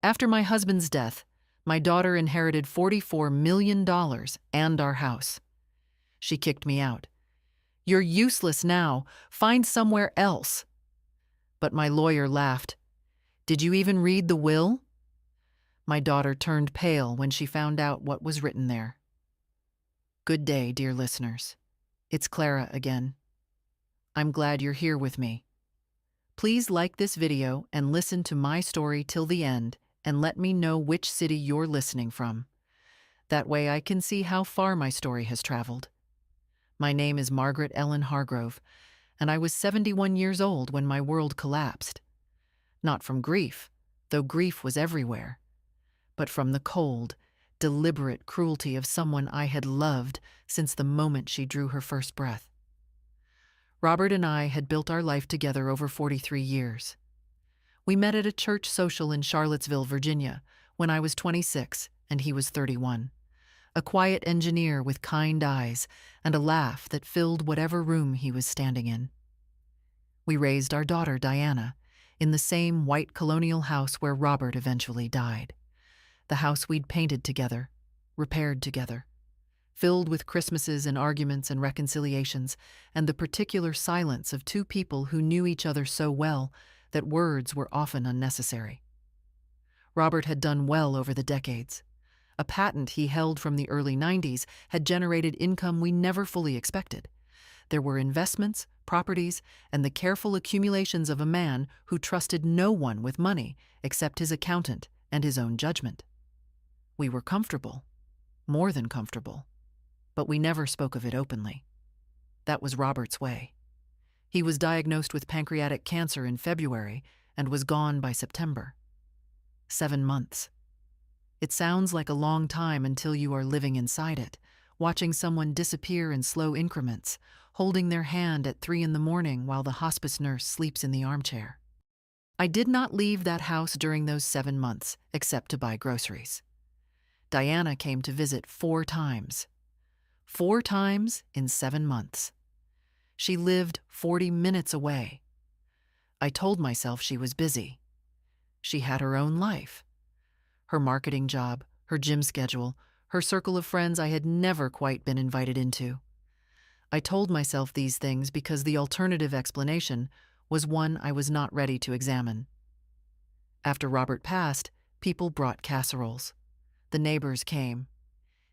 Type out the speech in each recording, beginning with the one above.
After my husband's death, my daughter inherited $44 million and our house. She kicked me out. "You're useless now. Find somewhere else." But my lawyer laughed. "Did you even read the will?" My daughter turned pale when she found out what was written there. Good day, dear listeners. It's Clara again. I'm glad you're here with me. Please like this video and listen to my story till the end, and let me know which city you're listening from. That way I can see how far my story has traveled. My name is Margaret Ellen Hargrove, and I was 71 years old when my world collapsed. Not from grief, though grief was everywhere, but from the cold, deliberate cruelty of someone I had loved since the moment she drew her first breath. Robert and I had built our life together over 43 years. We met at a church social in Charlottesville, Virginia, when I was 26 and he was 31. A quiet engineer with kind eyes and a laugh that filled whatever room he was standing in. We raised our daughter, Diana, in the same white colonial house where Robert eventually died. The house we'd painted together, repaired together, filled with Christmases and arguments and reconciliations, and the particular silence of two people who knew each other so well that words were often unnecessary. Robert had done well over the decades. A patent he held from the early 90s had generated income we never fully expected. There were investments, properties, and the careful accumulations of a man who trusted no one with money except his accountant and his own judgment. We were comfortable, more than comfortable, but we never spoke of it openly. That was Robert's way. He was diagnosed with pancreatic cancer in February and was gone by September. 7 months. It sounds like a long time until you are living inside it, watching someone disappear in slow increments, holding their hand at 3 a.m. while the hospice nurse sleeps in the armchair. I did not leave that house during those 7 months, except to buy groceries. Diana came to visit 4 times. 4 times in 7 months. She lived 40 minutes away. I told myself she was busy. She had her own life. Her marketing job, her gym schedule, her circle of friends I had never quite been invited into. I told myself these things because the alternative explanation was one I was not ready to examine. After Robert passed, people brought casseroles. The neighbors came.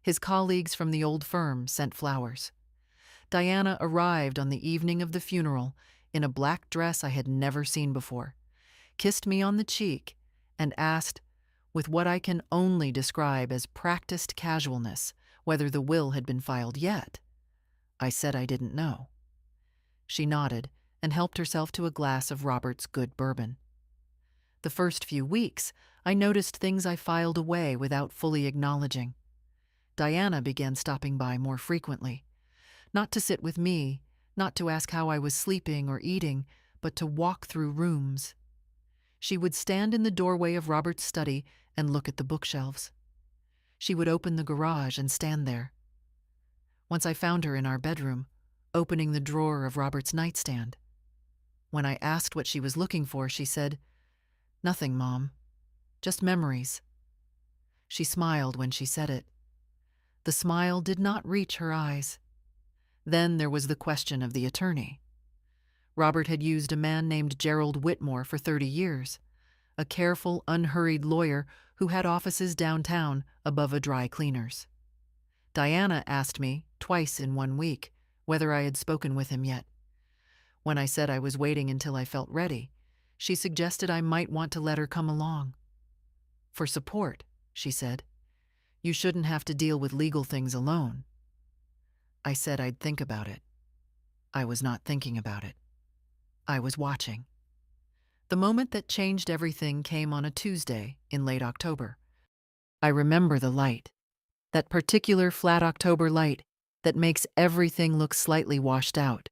His colleagues from the old firm sent flowers. Diana arrived on the evening of the funeral in a black dress I had never seen before, kissed me on the cheek, and asked, with what I can only describe as practiced casualness, whether the will had been filed yet. I said I didn't know. She nodded and helped herself to a glass of Robert's good bourbon. The first few weeks, I noticed things I filed away without fully acknowledging. Diana began stopping by more frequently, not to sit with me, not to ask how I was sleeping or eating, but to walk through rooms. She would stand in the doorway of Robert's study and look at the bookshelves. She would open the garage and stand there. Once I found her in our bedroom, opening the drawer of Robert's nightstand. When I asked what she was looking for, she said, "Nothing, Mom. Just memories." She smiled when she said it. The smile did not reach her eyes. Then there was the question of the attorney. Robert had used a man named Gerald Whitmore for 30 years, a careful, unhurried lawyer who had offices downtown above a dry cleaner's. Diana asked me, twice in 1 week, whether I had spoken with him yet. When I said I was waiting until I felt ready, she suggested I might want to let her come along. "For support," she said. "You shouldn't have to deal with legal things alone." I said I'd think about it. I was not thinking about it. I was watching. The moment that changed everything came on a Tuesday in late October. I remember the light, that particular flat October light that makes everything look slightly washed out.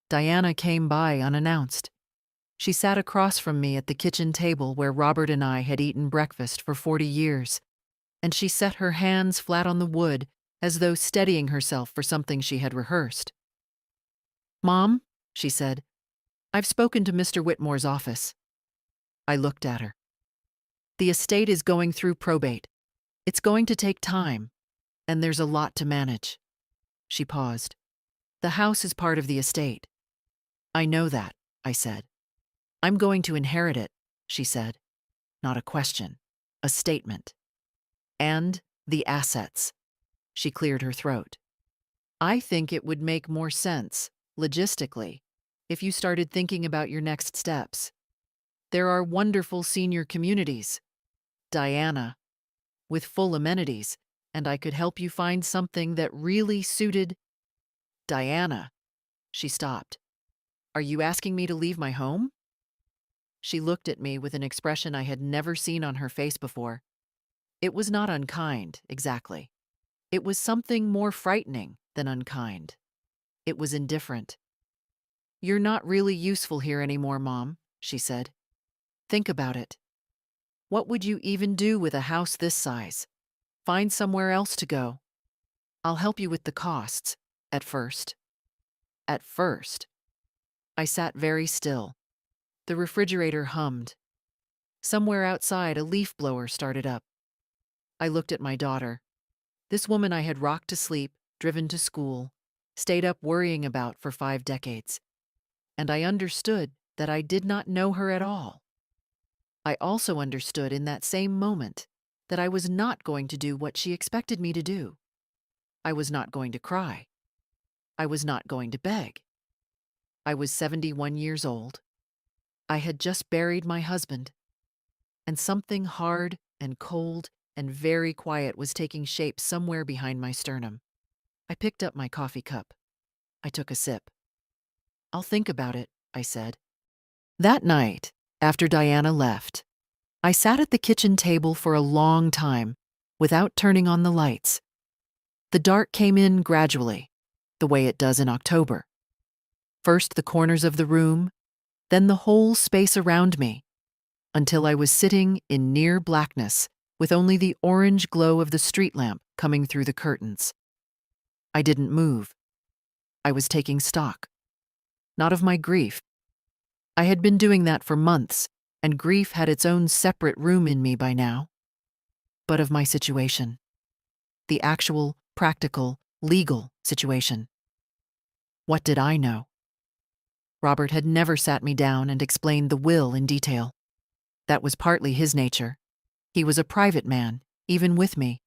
Diana came by unannounced. She sat across from me at the kitchen table where Robert and I had eaten breakfast for 40 years, and she set her hands flat on the wood as though steadying herself for something she had rehearsed. "Mom," she said, "I've spoken to Mr. Whitmore's office." I looked at her. The estate is going through probate. It's going to take time, and there's a lot to manage." She paused. "The house is part of the estate." "I know that," I said. "I'm going to inherit it," she said. Not a question, a statement. "And the assets." She cleared her throat. "I think it would make more sense, logistically, if you started thinking about your next steps. There are wonderful senior communities, Diana, with full amenities, and I could help you find something that really suited—" "Diana," she stopped. "Are you asking me to leave my home?" She looked at me with an expression I had never seen on her face before. It was not unkind, exactly. It was something more frightening than unkind. It was indifferent. "You're not really useful here anymore, Mom," she said. "Think about it. What would you even do with a house this size? Find somewhere else to go. I'll help you with the costs, at first." At first. I sat very still. The refrigerator hummed. Somewhere outside, a leaf blower started up. I looked at my daughter. This woman I had rocked to sleep, driven to school, stayed up worrying about for 5 decades. And I understood that I did not know her at all. I also understood in that same moment that I was not going to do what she expected me to do. I was not going to cry. I was not going to beg. I was 71 years old. I had just buried my husband, and something hard and cold and very quiet was taking shape somewhere behind my sternum. I picked up my coffee cup. I took a sip. "I'll think about it," I said. That night, after Diana left, I sat at the kitchen table for a long time without turning on the lights. The dark came in gradually, the way it does in October. First the corners of the room, then the whole space around me, until I was sitting in near blackness with only the orange glow of the street lamp coming through the curtains. I didn't move. I was taking stock. Not of my grief. I had been doing that for months, and grief had its own separate room in me by now. But of my situation. The actual, practical, legal situation. What did I know? Robert had never sat me down and explained the will in detail. That was partly his nature. He was a private man, even with me.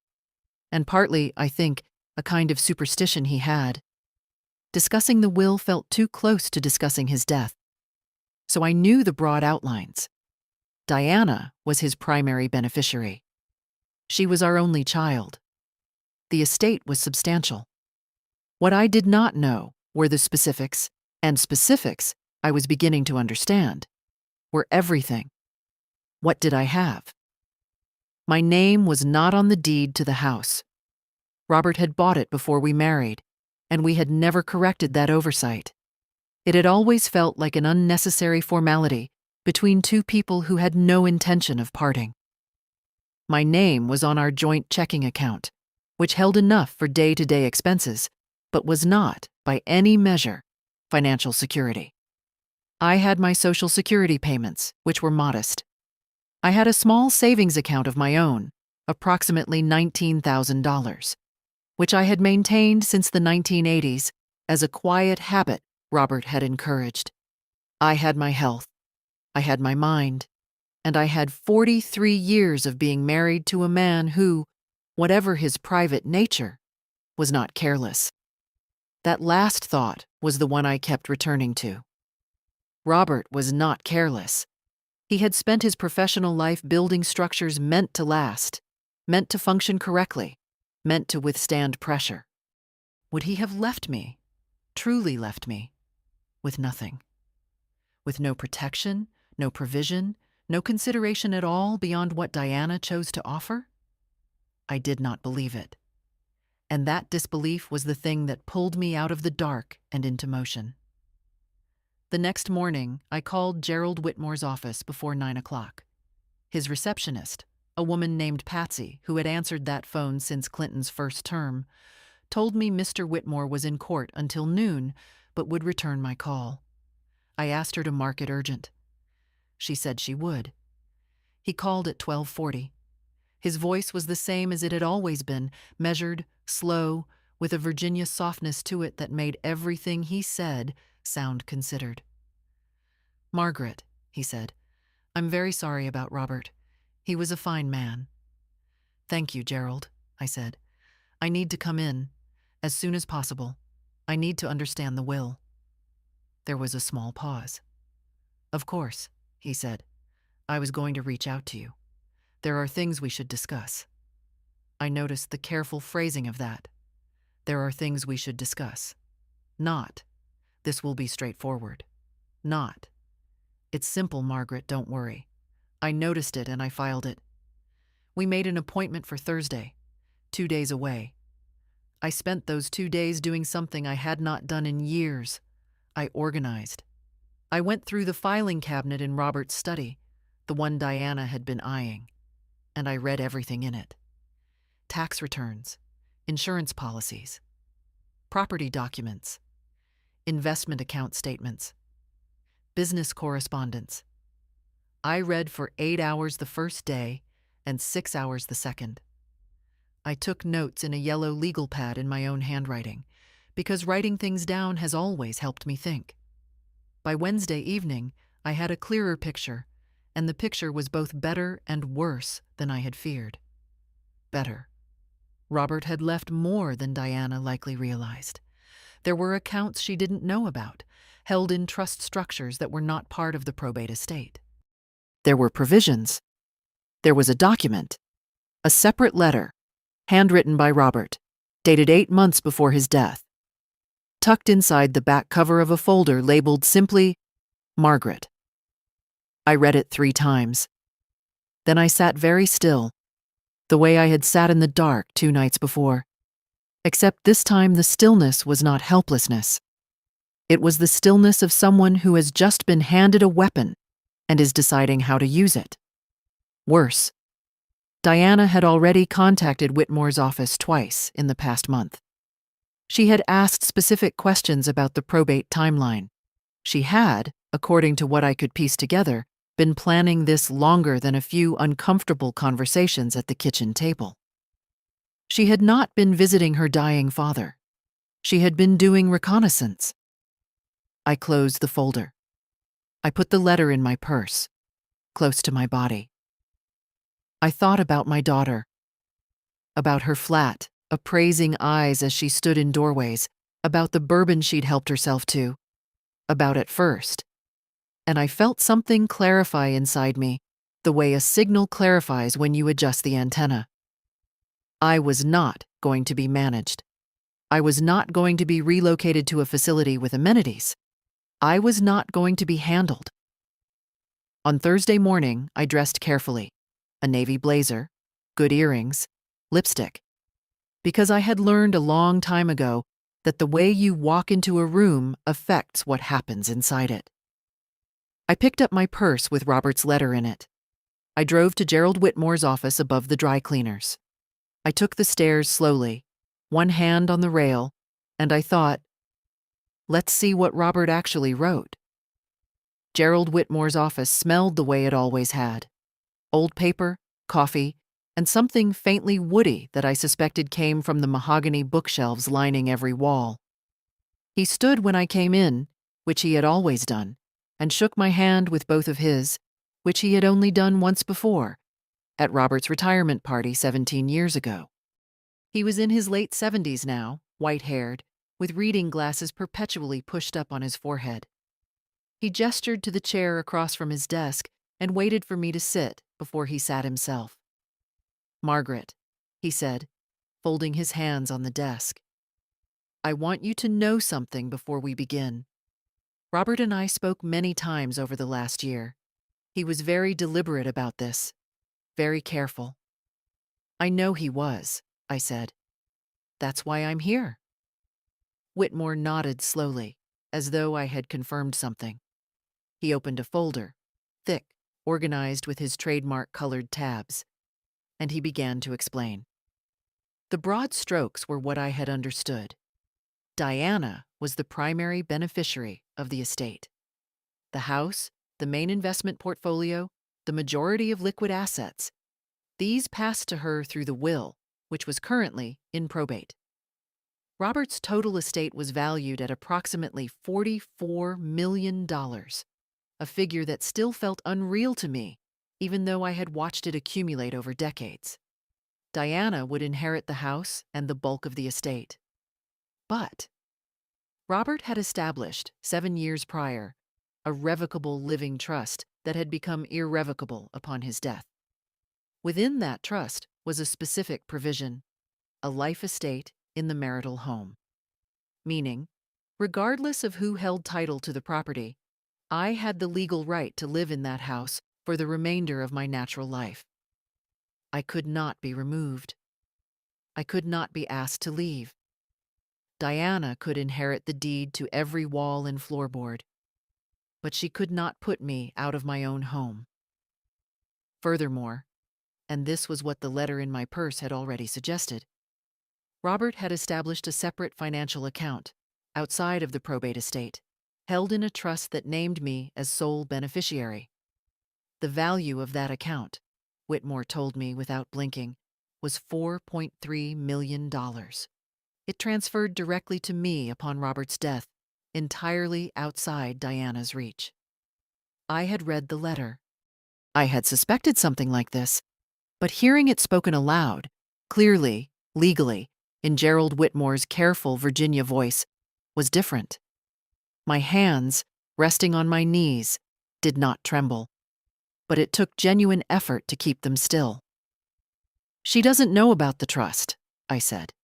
And partly, I think, a kind of superstition he had. Discussing the will felt too close to discussing his death. So I knew the broad outlines. Diana was his primary beneficiary. She was our only child. The estate was substantial. What I did not know were the specifics, and specifics, I was beginning to understand, were everything. What did I have? My name was not on the deed to the house. Robert had bought it before we married, and we had never corrected that oversight. It had always felt like an unnecessary formality between two people who had no intention of parting. My name was on our joint checking account, which held enough for day-to-day expenses, but was not, by any measure, financial security. I had my Social Security payments, which were modest. I had a small savings account of my own, approximately $19,000, which I had maintained since the 1980s as a quiet habit Robert had encouraged. I had my health, I had my mind, and I had 43 years of being married to a man who, whatever his private nature, was not careless. That last thought was the one I kept returning to. Robert was not careless. He had spent his professional life building structures meant to last, meant to function correctly, meant to withstand pressure. Would he have left me, truly left me, with nothing? With no protection, no provision, no consideration at all beyond what Diana chose to offer? I did not believe it. And that disbelief was the thing that pulled me out of the dark and into motion. The next morning, I called Gerald Whitmore's office before 9 o'clock. His receptionist, a woman named Patsy, who had answered that phone since Clinton's first term, told me Mr. Whitmore was in court until noon, but would return my call. I asked her to mark it urgent. She said she would. He called at 12:40. His voice was the same as it had always been, measured, slow, with a Virginia softness to it that made everything he said sound considered. "Margaret," he said, "I'm very sorry about Robert. He was a fine man." "Thank you, Gerald," I said. "I need to come in, as soon as possible. I need to understand the will." There was a small pause. "Of course," he said. "I was going to reach out to you. There are things we should discuss." I noticed the careful phrasing of that. There are things we should discuss. Not, this will be straightforward. Not, it's simple, Margaret, don't worry. I noticed it and I filed it. We made an appointment for Thursday, 2 days away. I spent those 2 days doing something I had not done in years. I organized. I went through the filing cabinet in Robert's study, the one Diana had been eyeing, and I read everything in it. Tax returns, insurance policies, property documents, investment account statements, business correspondence. I read for 8 hours the first day and 6 hours the second. I took notes in a yellow legal pad in my own handwriting, because writing things down has always helped me think. By Wednesday evening, I had a clearer picture, and the picture was both better and worse than I had feared. Better. Robert had left more than Diana likely realized. There were accounts she didn't know about, held in trust structures that were not part of the probate estate. There were provisions. There was a document, a separate letter, handwritten by Robert, dated 8 months before his death, tucked inside the back cover of a folder labeled simply, Margaret. I read it 3 times. Then I sat very still, the way I had sat in the dark 2 nights before. Except this time the stillness was not helplessness. It was the stillness of someone who has just been handed a weapon and is deciding how to use it. Worse, Diana had already contacted Whitmore's office twice in the past month. She had asked specific questions about the probate timeline. She had, according to what I could piece together, been planning this longer than a few uncomfortable conversations at the kitchen table. She had not been visiting her dying father. She had been doing reconnaissance. I closed the folder. I put the letter in my purse, close to my body. I thought about my daughter, about her flat, appraising eyes as she stood in doorways, about the bourbon she'd helped herself to, about it first. And I felt something clarify inside me, the way a signal clarifies when you adjust the antenna. I was not going to be managed. I was not going to be relocated to a facility with amenities. I was not going to be handled. On Thursday morning, I dressed carefully. A navy blazer, good earrings, lipstick. Because I had learned a long time ago that the way you walk into a room affects what happens inside it. I picked up my purse with Robert's letter in it. I drove to Gerald Whitmore's office above the dry cleaners. I took the stairs slowly, one hand on the rail, and I thought, let's see what Robert actually wrote. Gerald Whitmore's office smelled the way it always had. Old paper, coffee, and something faintly woody that I suspected came from the mahogany bookshelves lining every wall. He stood when I came in, which he had always done, and shook my hand with both of his, which he had only done once before, at Robert's retirement party 17 years ago. He was in his late 70s now, white-haired, with reading glasses perpetually pushed up on his forehead. He gestured to the chair across from his desk and waited for me to sit before he sat himself. "Margaret," he said, folding his hands on the desk, "I want you to know something before we begin. Robert and I spoke many times over the last year. He was very deliberate about this, very careful." "I know he was," I said. "That's why I'm here." Whitmore nodded slowly, as though I had confirmed something. He opened a folder, thick, organized with his trademark-colored tabs, and he began to explain. The broad strokes were what I had understood. Diana was the primary beneficiary of the estate. The house, the main investment portfolio, the majority of liquid assets. These passed to her through the will, which was currently in probate. Robert's total estate was valued at approximately $44 million, a figure that still felt unreal to me, even though I had watched it accumulate over decades. Diana would inherit the house and the bulk of the estate. But Robert had established, 7 years prior, a revocable living trust that had become irrevocable upon his death. Within that trust was a specific provision, a life estate in the marital home. Meaning, regardless of who held title to the property, I had the legal right to live in that house for the remainder of my natural life. I could not be removed. I could not be asked to leave. Diana could inherit the deed to every wall and floorboard, but she could not put me out of my own home. Furthermore, and this was what the letter in my purse had already suggested, Robert had established a separate financial account, outside of the probate estate, held in a trust that named me as sole beneficiary. The value of that account, Whitmore told me without blinking, was $4.3 million. It transferred directly to me upon Robert's death, entirely outside Diana's reach. I had read the letter. I had suspected something like this, but hearing it spoken aloud, clearly, legally, in Gerald Whitmore's careful Virginia voice, was different. My hands, resting on my knees, did not tremble, but it took genuine effort to keep them still. "She doesn't know about the trust," I said.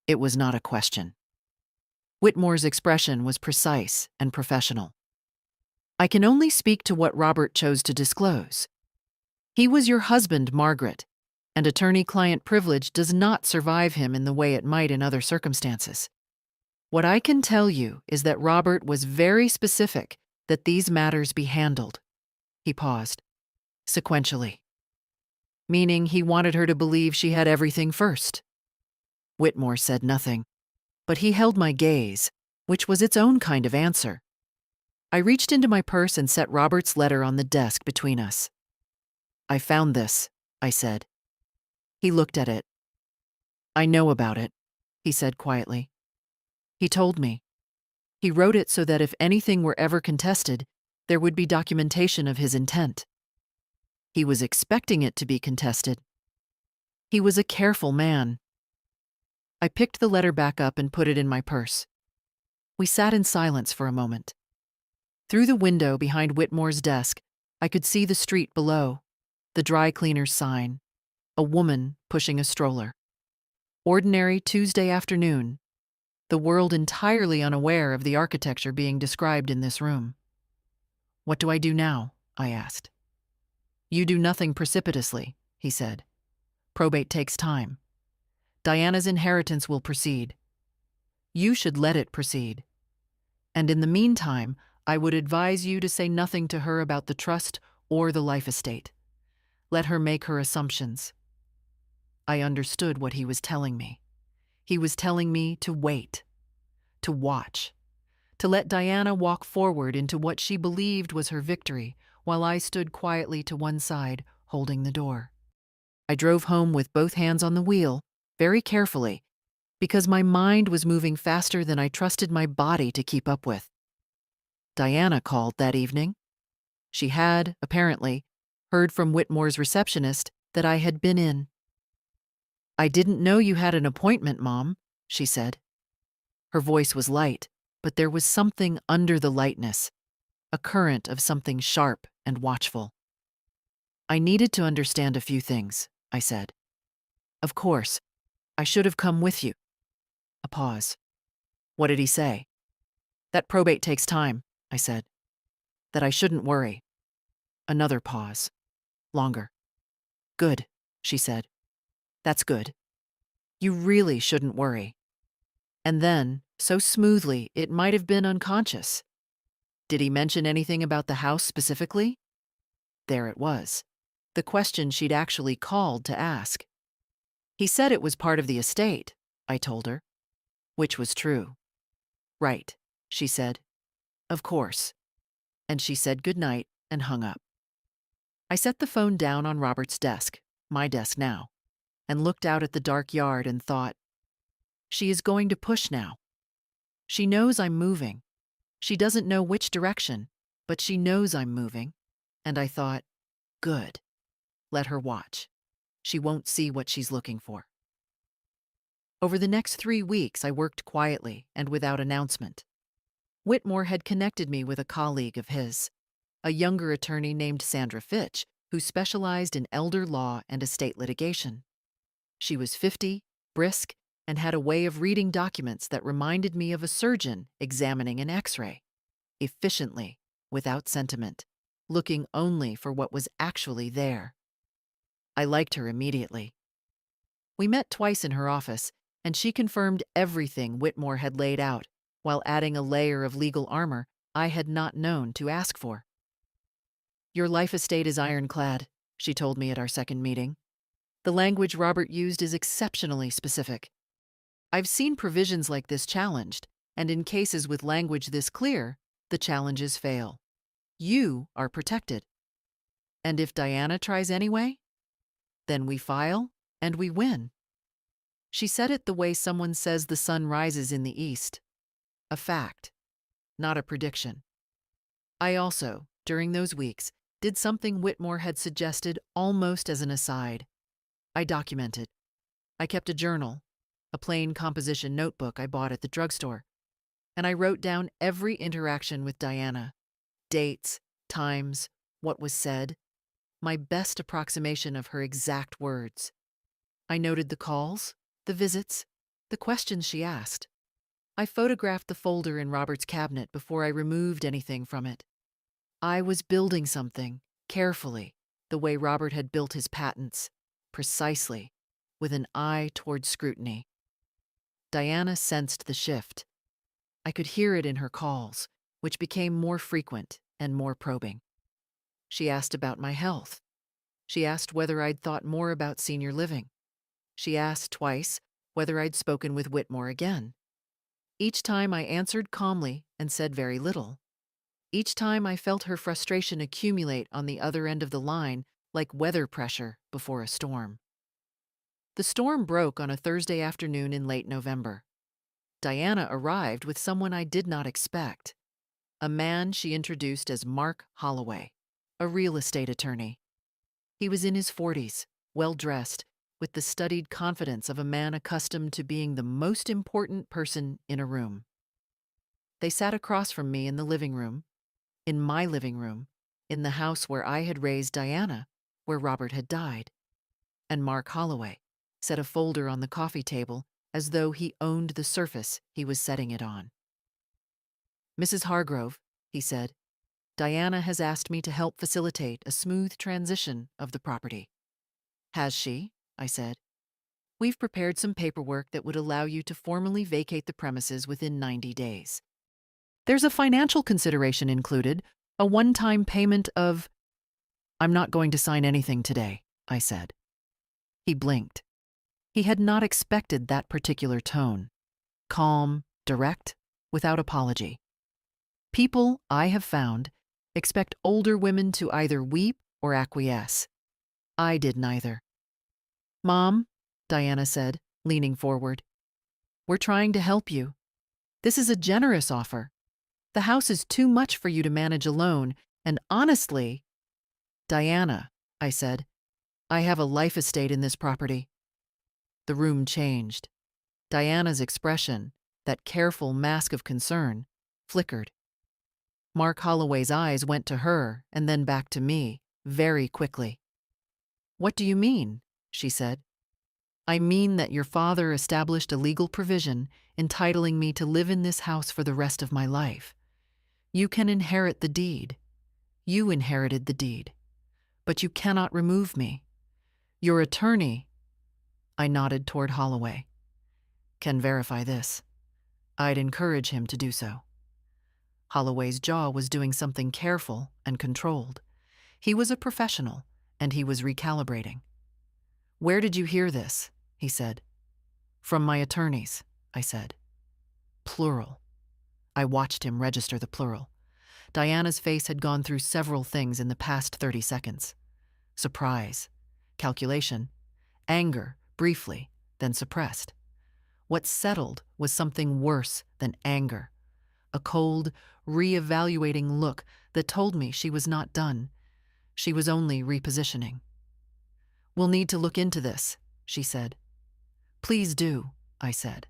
It was not a question. Whitmore's expression was precise and professional. "I can only speak to what Robert chose to disclose. He was your husband, Margaret, and attorney-client privilege does not survive him in the way it might in other circumstances. What I can tell you is that Robert was very specific that these matters be handled." He paused, sequentially. "Meaning he wanted her to believe she had everything first." Whitmore said nothing, but he held my gaze, which was its own kind of answer. I reached into my purse and set Robert's letter on the desk between us. "I found this," I said. He looked at it. "I know about it," he said quietly. "He told me. He wrote it so that if anything were ever contested, there would be documentation of his intent. He was expecting it to be contested. He was a careful man." I picked the letter back up and put it in my purse. We sat in silence for a moment. Through the window behind Whitmore's desk, I could see the street below, the dry cleaner's sign, a woman pushing a stroller. Ordinary Tuesday afternoon, the world entirely unaware of the architecture being described in this room. "What do I do now?" I asked. "You do nothing precipitously," he said. "Probate takes time. Diana's inheritance will proceed. You should let it proceed. And in the meantime, I would advise you to say nothing to her about the trust or the life estate. Let her make her assumptions." I understood what he was telling me. He was telling me to wait, to watch, to let Diana walk forward into what she believed was her victory, while I stood quietly to one side, holding the door. I drove home with both hands on the wheel, very carefully, because my mind was moving faster than I trusted my body to keep up with. Diana called that evening. She had, apparently, heard from Whitmore's receptionist that I had been in. "I didn't know you had an appointment, Mom," she said. Her voice was light, but there was something under the lightness, a current of something sharp and watchful. "I needed to understand a few things," I said. "Of course, I should have come with you." A pause. "What did he say?" "That probate takes time," I said. "That I shouldn't worry." Another pause. Longer. "Good," she said. "That's good. You really shouldn't worry." And then, so smoothly, it might have been unconscious. "Did he mention anything about the house specifically?" There it was. The question she'd actually called to ask. "He said it was part of the estate," I told her. Which was true. "Right," she said. "Of course." And she said goodnight and hung up. I set the phone down on Robert's desk, my desk now, and looked out at the dark yard and thought, she is going to push now. She knows I'm moving. She doesn't know which direction, but she knows I'm moving. And I thought, good. Let her watch. She won't see what she's looking for. Over the next 3 weeks, I worked quietly and without announcement. Whitmore had connected me with a colleague of his, a younger attorney named Sandra Fitch, who specialized in elder law and estate litigation. She was 50, brisk, and had a way of reading documents that reminded me of a surgeon examining an X-ray, efficiently, without sentiment, looking only for what was actually there. I liked her immediately. We met twice in her office, and she confirmed everything Whitmore had laid out, while adding a layer of legal armor I had not known to ask for. Your life estate is ironclad, she told me at our second meeting. The language Robert used is exceptionally specific. I've seen provisions like this challenged, and in cases with language this clear, the challenges fail. You are protected. And if Diana tries anyway, then we file and we win. She said it the way someone says the sun rises in the east. A fact, not a prediction. I also, during those weeks, did something Whitmore had suggested almost as an aside. I documented. I kept a journal, a plain composition notebook I bought at the drugstore, and I wrote down every interaction with Diana, dates, times, what was said, my best approximation of her exact words. I noted the calls, the visits, the questions she asked. I photographed the folder in Robert's cabinet before I removed anything from it. I was building something, carefully, the way Robert had built his patents, precisely, with an eye toward scrutiny. Diana sensed the shift. I could hear it in her calls, which became more frequent and more probing. She asked about my health. She asked whether I'd thought more about senior living. She asked twice whether I'd spoken with Whitmore again. Each time I answered calmly and said very little. Each time I felt her frustration accumulate on the other end of the line like weather pressure before a storm. The storm broke on a Thursday afternoon in late November. Diana arrived with someone I did not expect, a man she introduced as Mark Holloway, a real estate attorney. He was in his 40s, well-dressed, with the studied confidence of a man accustomed to being the most important person in a room. They sat across from me in the living room, in my living room, in the house where I had raised Diana, where Robert had died. And Mark Holloway set a folder on the coffee table as though he owned the surface he was setting it on. Mrs. Hargrove, he said, Diana has asked me to help facilitate a smooth transition of the property. Has she? I said. We've prepared some paperwork that would allow you to formally vacate the premises within 90 days. There's a financial consideration included, a one-time payment of... I'm not going to sign anything today, I said. He blinked. He had not expected that particular tone. Calm, direct, without apology. People, I have found, expect older women to either weep or acquiesce. I did neither. Mom, Diana said, leaning forward, we're trying to help you. This is a generous offer. The house is too much for you to manage alone, and honestly, Diana, I said, I have a life estate in this property. The room changed. Diana's expression, that careful mask of concern, flickered. Mark Holloway's eyes went to her and then back to me, very quickly. What do you mean? She said. I mean that your father established a legal provision entitling me to live in this house for the rest of my life. You can inherit the deed. You inherited the deed. But you cannot remove me. Your attorney, I nodded toward Holloway, can verify this. I'd encourage him to do so. Holloway's jaw was doing something careful and controlled. He was a professional, and he was recalibrating. Where did you hear this? He said. From my attorneys, I said. Plural. I watched him register the plural. Diana's face had gone through several things in the past 30 seconds. surprise, calculation, anger, briefly, then suppressed. What settled was something worse than anger, a cold, re-evaluating look that told me she was not done. She was only repositioning. "We'll need to look into this," she said. "Please do," I said.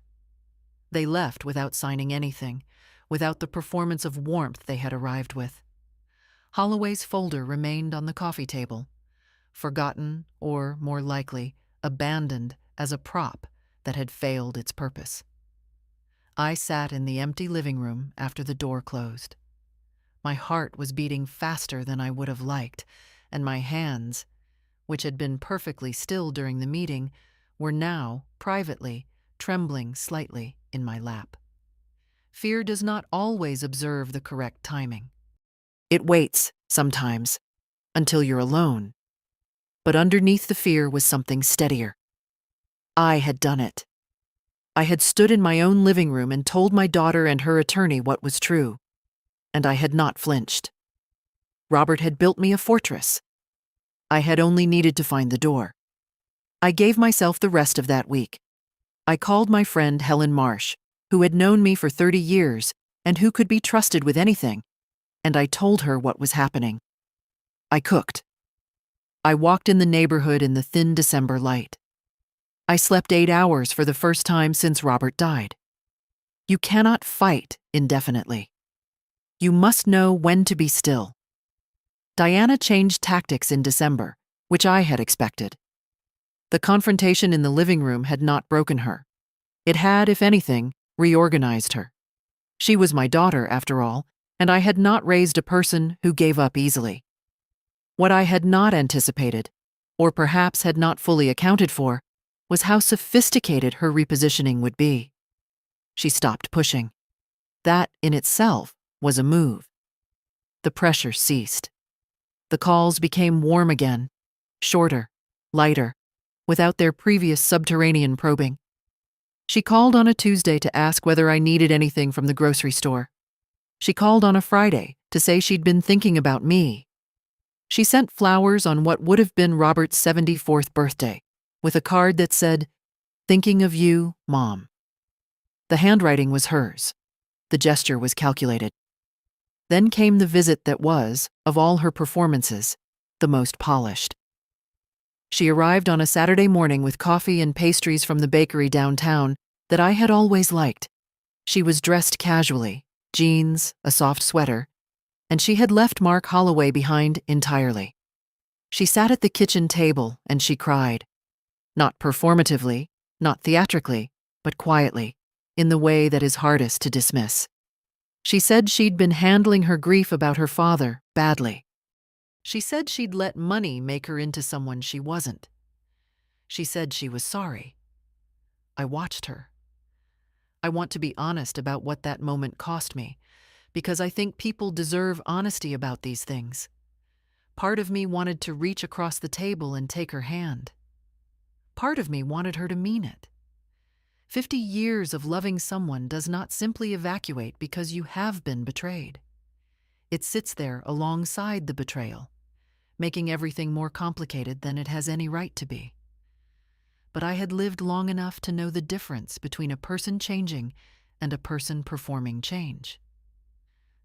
They left without signing anything, without the performance of warmth they had arrived with. Holloway's folder remained on the coffee table, forgotten or, more likely, abandoned as a prop that had failed its purpose. I sat in the empty living room after the door closed. My heart was beating faster than I would have liked, and my hands, which had been perfectly still during the meeting, were now, privately, trembling slightly in my lap. Fear does not always observe the correct timing. It waits, sometimes, until you're alone. But underneath the fear was something steadier. I had done it. I had stood in my own living room and told my daughter and her attorney what was true, and I had not flinched. Robert had built me a fortress. I had only needed to find the door. I gave myself the rest of that week. I called my friend Helen Marsh, who had known me for 30 years and who could be trusted with anything, and I told her what was happening. I cooked. I walked in the neighborhood in the thin December light. I slept 8 hours for the first time since Robert died. You cannot fight indefinitely. You must know when to be still. Diana changed tactics in December, which I had expected. The confrontation in the living room had not broken her. It had, if anything, reorganized her. She was my daughter, after all, and I had not raised a person who gave up easily. What I had not anticipated, or perhaps had not fully accounted for, was how sophisticated her repositioning would be. She stopped pushing. That, in itself, was a move. The pressure ceased. The calls became warm again, shorter, lighter, without their previous subterranean probing. She called on a Tuesday to ask whether I needed anything from the grocery store. She called on a Friday to say she'd been thinking about me. She sent flowers on what would have been Robert's 74th birthday, with a card that said, "Thinking of you, Mom." The handwriting was hers. The gesture was calculated. Then came the visit that was, of all her performances, the most polished. She arrived on a Saturday morning with coffee and pastries from the bakery downtown that I had always liked. She was dressed casually, jeans, a soft sweater, and she had left Mark Holloway behind entirely. She sat at the kitchen table and she cried. Not performatively, not theatrically, but quietly, in the way that is hardest to dismiss. She said she'd been handling her grief about her father badly. She said she'd let money make her into someone she wasn't. She said she was sorry. I watched her. I want to be honest about what that moment cost me, because I think people deserve honesty about these things. Part of me wanted to reach across the table and take her hand. Part of me wanted her to mean it. 50 years of loving someone does not simply evacuate because you have been betrayed. It sits there alongside the betrayal, making everything more complicated than it has any right to be. But I had lived long enough to know the difference between a person changing and a person performing change.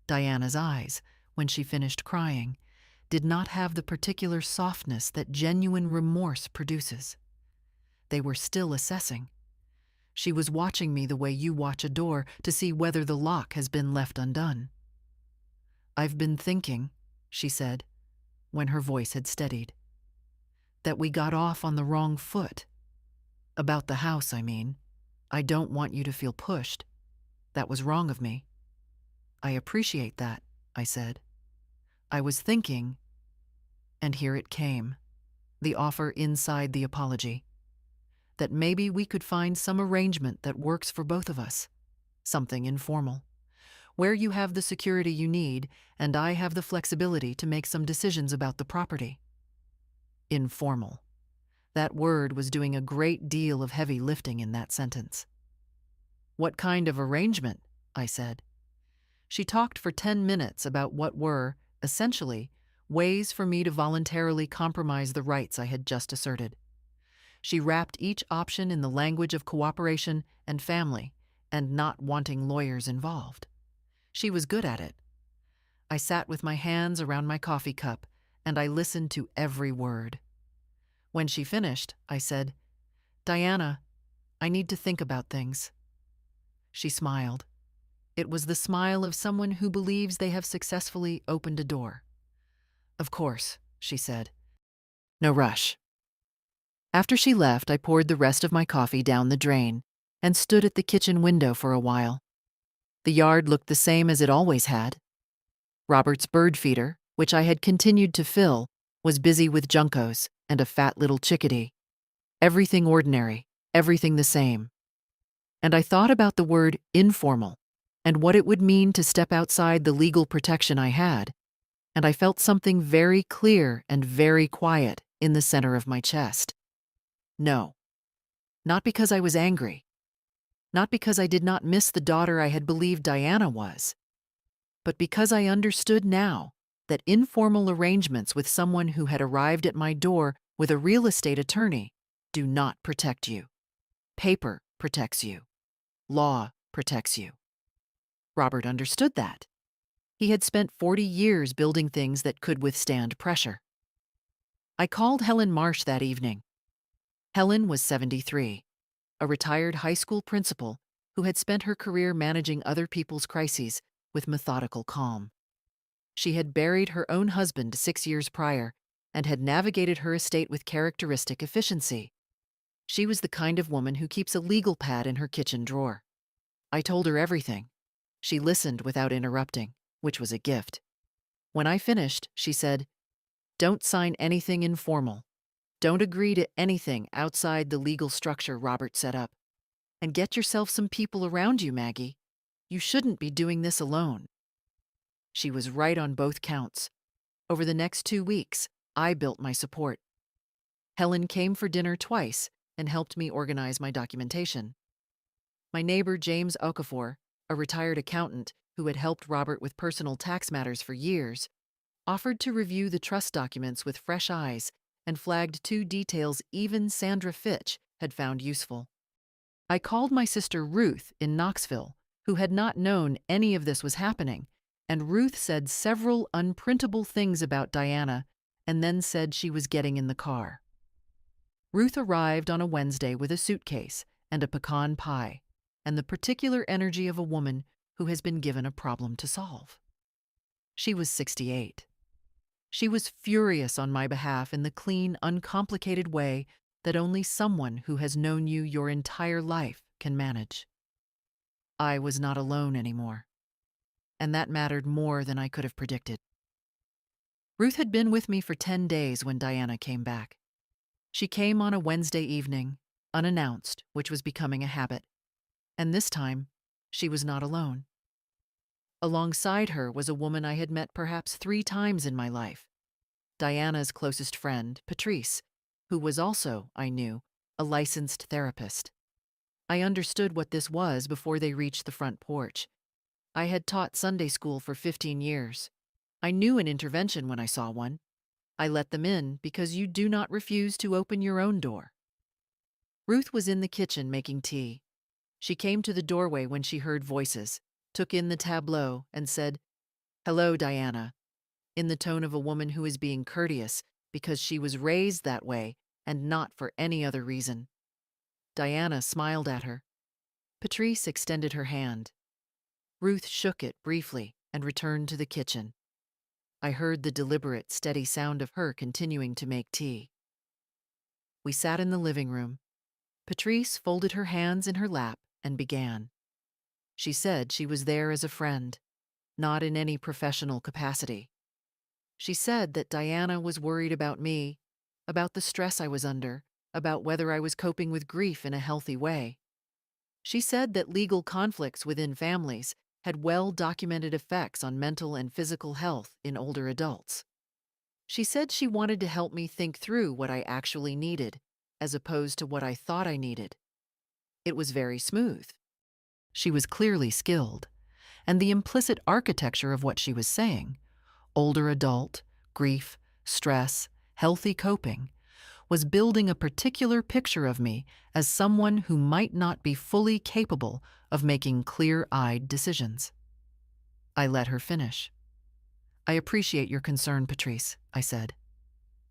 Diana's eyes, when she finished crying, did not have the particular softness that genuine remorse produces. They were still assessing. She was watching me the way you watch a door to see whether the lock has been left undone. "I've been thinking," she said, when her voice had steadied, "that we got off on the wrong foot. About the house, I mean. I don't want you to feel pushed. That was wrong of me." "I appreciate that," I said. "I was thinking," and here it came, the offer inside the apology, "that maybe we could find some arrangement that works for both of us. Something informal, where you have the security you need and I have the flexibility to make some decisions about the property." Informal. That word was doing a great deal of heavy lifting in that sentence. "What kind of arrangement?" I said. She talked for 10 minutes about what were, essentially, ways for me to voluntarily compromise the rights I had just asserted. She wrapped each option in the language of cooperation and family, and not wanting lawyers involved. She was good at it. I sat with my hands around my coffee cup, and I listened to every word. When she finished, I said, "Diana, I need to think about things." She smiled. It was the smile of someone who believes they have successfully opened a door. "Of course," she said. "No rush." After she left, I poured the rest of my coffee down the drain and stood at the kitchen window for a while. The yard looked the same as it always had. Robert's bird feeder, which I had continued to fill, was busy with juncos and a fat little chickadee. Everything ordinary, everything the same. And I thought about the word informal and what it would mean to step outside the legal protection I had, and I felt something very clear and very quiet in the center of my chest. No, not because I was angry, not because I did not miss the daughter I had believed Diana was, but because I understood now that informal arrangements with someone who had arrived at my door with a real estate attorney do not protect you. Paper protects you. Law protects you. Robert understood that. He had spent 40 years building things that could withstand pressure. I called Helen Marsh that evening. Helen was 73, a retired high school principal who had spent her career managing other people's crises with methodical calm. She had buried her own husband 6 years prior and had navigated her estate with characteristic efficiency. She was the kind of woman who keeps a legal pad in her kitchen drawer. I told her everything. She listened without interrupting, which was a gift. When I finished, she said, "Don't sign anything informal. Don't agree to anything outside the legal structure Robert set up. And get yourself some people around you, Maggie. You shouldn't be doing this alone." She was right on both counts. Over the next 2 weeks, I built my support. Helen came for dinner twice and helped me organize my documentation. My neighbor James Okafor, a retired accountant who had helped Robert with personal tax matters for years, offered to review the trust documents with fresh eyes and flagged 2 details even Sandra Fitch had found useful. I called my sister Ruth in Knoxville, who had not known any of this was happening, and Ruth said several unprintable things about Diana and then said she was getting in the car. Ruth arrived on a Wednesday with a suitcase and a pecan pie, and the particular energy of a woman who has been given a problem to solve. She was 68. She was furious on my behalf in the clean, uncomplicated way that only someone who has known you your entire life can manage. I was not alone anymore, and that mattered more than I could have predicted. Ruth had been with me for 10 days when Diana came back. She came on a Wednesday evening, unannounced, which was becoming a habit. And this time, she was not alone. Alongside her was a woman I had met perhaps 3 times in my life, Diana's closest friend, Patrice, who was also, I knew, a licensed therapist. I understood what this was before they reached the front porch. I had taught Sunday school for 15 years. I knew an intervention when I saw one. I let them in because you do not refuse to open your own door. Ruth was in the kitchen making tea. She came to the doorway when she heard voices, took in the tableau, and said, "Hello, Diana," in the tone of a woman who is being courteous because she was raised that way and not for any other reason. Diana smiled at her. Patrice extended her hand. Ruth shook it briefly and returned to the kitchen. I heard the deliberate, steady sound of her continuing to make tea. We sat in the living room. Patrice folded her hands in her lap and began. She said she was there as a friend, not in any professional capacity. She said that Diana was worried about me, about the stress I was under, about whether I was coping with grief in a healthy way. She said that legal conflicts within families had well-documented effects on mental and physical health in older adults. She said she wanted to help me think through what I actually needed, as opposed to what I thought I needed. It was very smooth. She was clearly skilled, and the implicit architecture of what she was saying, older adult, grief, stress, healthy coping, was building a particular picture of me as someone who might not be fully capable of making clear-eyed decisions. I let her finish. "I appreciate your concern, Patrice," I said.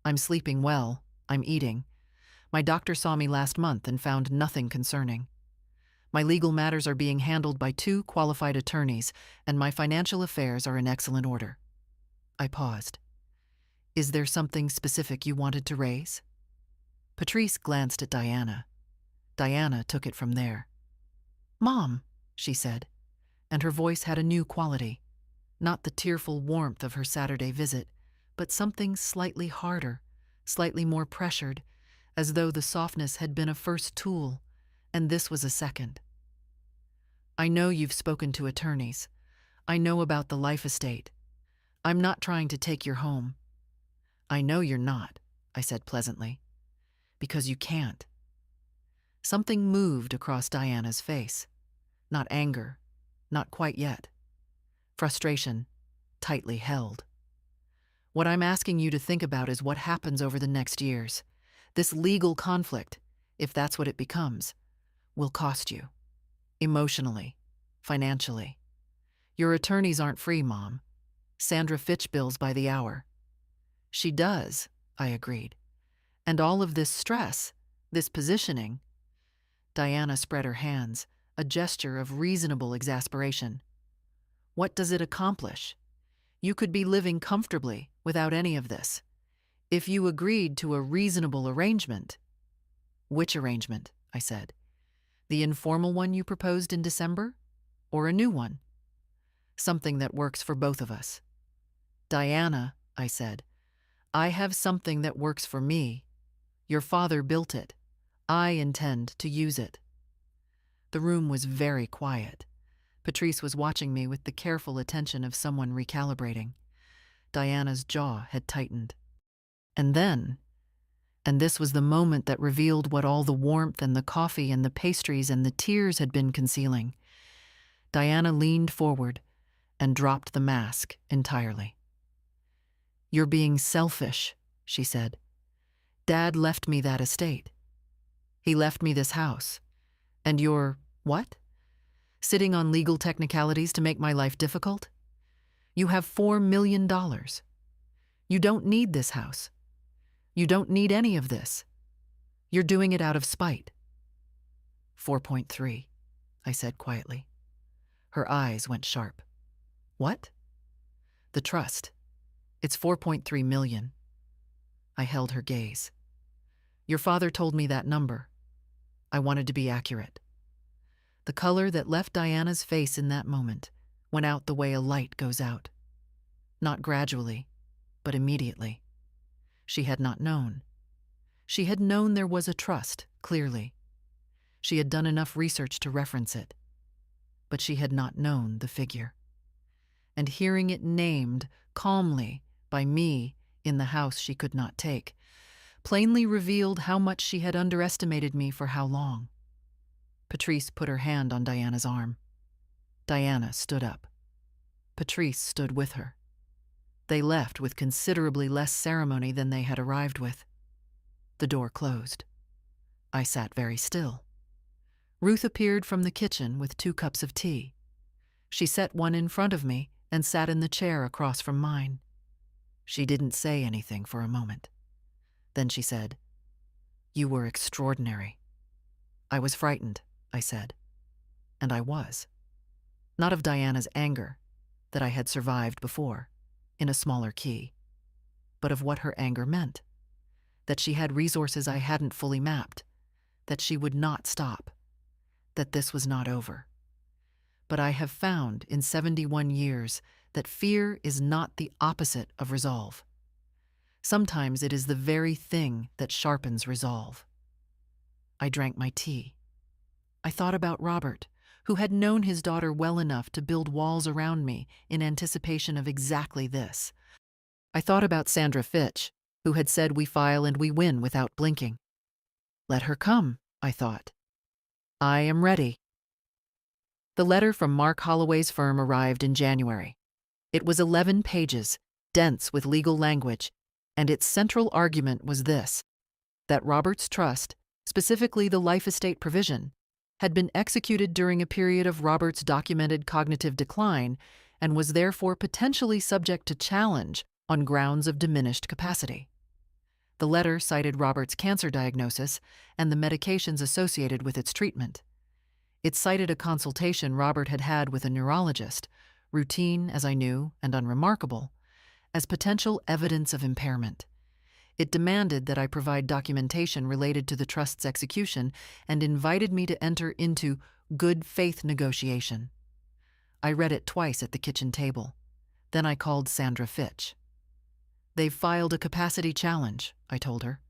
"I'm sleeping well, I'm eating. My doctor saw me last month and found nothing concerning. My legal matters are being handled by 2 qualified attorneys, and my financial affairs are in excellent order." I paused. "Is there something specific you wanted to raise?" Patrice glanced at Diana. Diana took it from there. "Mom," she said, and her voice had a new quality. Not the tearful warmth of her Saturday visit, but something slightly harder, slightly more pressured, as though the softness had been a first tool, and this was a second. "I know you've spoken to attorneys. I know about the life estate. I'm not trying to take your home." "I know you're not," I said pleasantly, "because you can't." Something moved across Diana's face. Not anger, not quite yet. Frustration, tightly held. "What I'm asking you to think about is what happens over the next years. This legal conflict, if that's what it becomes, will cost you. Emotionally, financially. Your attorneys aren't free, Mom. Sandra Fitch bills by the hour." "She does," I agreed. "And all of this stress, this positioning." Diana spread her hands, a gesture of reasonable exasperation. "What does it accomplish? You could be living comfortably without any of this. If you agreed to a reasonable arrangement." "Which arrangement?" I said. "The informal one you proposed in December? Or a new one?" "Something that works for both of us." "Diana," I said, "I have something that works for me. Your father built it. I intend to use it." The room was very quiet. Patrice was watching me with the careful attention of someone recalibrating. Diana's jaw had tightened. And then, and this was the moment that revealed what all the warmth and the coffee and the pastries and the tears had been concealing, Diana leaned forward and dropped the mask entirely. "You're being selfish," she said. "Dad left me that estate. He left me this house. And you're, what? Sitting on legal technicalities to make my life difficult? You have $4 million. You don't need this house. You don't need any of this. You're doing it out of spite." 4.3, I said quietly. Her eyes went sharp. "What?" "The trust. It's 4.3 million. I held her gaze. "Your father told me that number. I wanted to be accurate." The color that left Diana's face in that moment went out the way a light goes out. Not gradually, but immediately. She had not known. She had known there was a trust, clearly. She had done enough research to reference it. But she had not known the figure. And hearing it named, calmly, by me in the house she could not take, plainly revealed how much she had underestimated me for how long. Patrice put her hand on Diana's arm. Diana stood up. Patrice stood with her. They left with considerably less ceremony than they had arrived with. The door closed. I sat very still. Ruth appeared from the kitchen with 2 cups of tea. She set one in front of me and sat in the chair across from mine. She didn't say anything for a moment. Then she said, "You were extraordinary." "I was frightened," I said. And I was. Not of Diana's anger, that I had survived before, in a smaller key, but of what her anger meant. That she had resources I hadn't fully mapped, that she would not stop, that this was not over. But I have found in 71 years that fear is not the opposite of resolve. Sometimes it is the very thing that sharpens resolve. I drank my tea. I thought about Robert, who had known his daughter well enough to build walls around me in anticipation of exactly this. I thought about Sandra Fitch, who had said we file and we win without blinking. Let her come, I thought. I am ready. The letter from Mark Holloway's firm arrived in January. It was 11 pages, dense with legal language, and its central argument was this: that Robert's trust, specifically the life estate provision, had been executed during a period of Robert's documented cognitive decline and was therefore potentially subject to challenge on grounds of diminished capacity. The letter cited Robert's cancer diagnosis and the medications associated with its treatment. It cited a consultation Robert had had with a neurologist, routine, as I knew, and unremarkable, as potential evidence of impairment. It demanded that I provide documentation related to the trust's execution and invited me to enter into good faith negotiation. I read it twice at the kitchen table. Then I called Sandra Fitch. "They've filed a capacity challenge," I told her.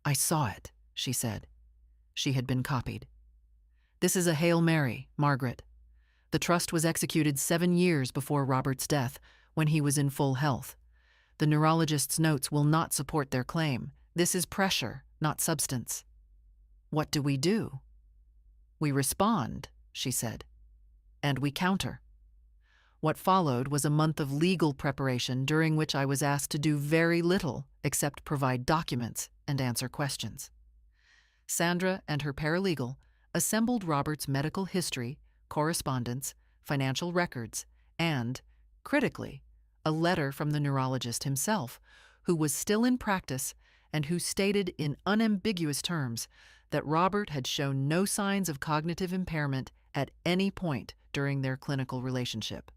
"I saw it," she said. She had been copied. "This is a Hail Mary, Margaret. The trust was executed 7 years before Robert's death, when he was in full health. The neurologist's notes will not support their claim. This is pressure, not substance." "What do we do?" "We respond," she said, "and we counter." What followed was a month of legal preparation during which I was asked to do very little except provide documents and answer questions. Sandra and her paralegal assembled Robert's medical history, correspondence, financial records, and, critically, a letter from the neurologist himself, who was still in practice and who stated in unambiguous terms that Robert had shown no signs of cognitive impairment at any point during their clinical relationship.